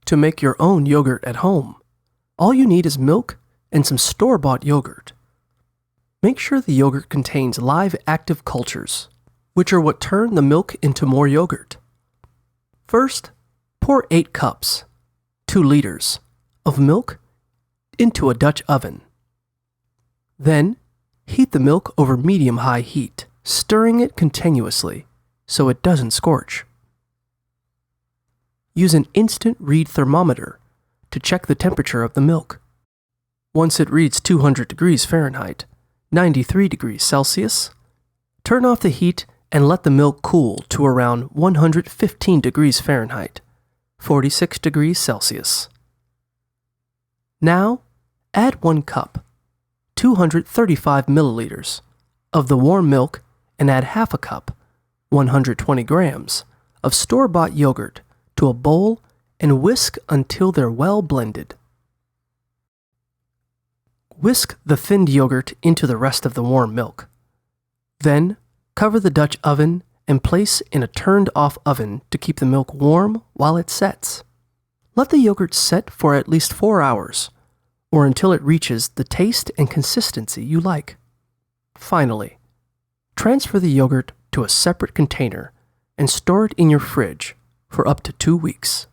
To make your own yogurt at home, all you need is milk and some store-bought yogurt. Make sure the yogurt contains live active cultures, which are what turn the milk into more yogurt. First, pour 8 cups, 2 liters, of milk into a Dutch oven. Then, heat the milk over medium-high heat, stirring it continuously so it doesn't scorch. Use an instant read thermometer to check the temperature of the milk. Once it reads 200 degrees Fahrenheit, 93 degrees Celsius, turn off the heat and let the milk cool to around 115 degrees Fahrenheit, 46 degrees Celsius. Now, add 1 cup, 235 milliliters, of the warm milk and add half a cup, 120 grams, of store-bought yogurt to a bowl and whisk until they're well blended. Whisk the thinned yogurt into the rest of the warm milk. Then, cover the Dutch oven and place in a turned-off oven to keep the milk warm while it sets. Let the yogurt set for at least 4 hours, or until it reaches the taste and consistency you like. Finally, transfer the yogurt to a separate container and store it in your fridge for up to 2 weeks.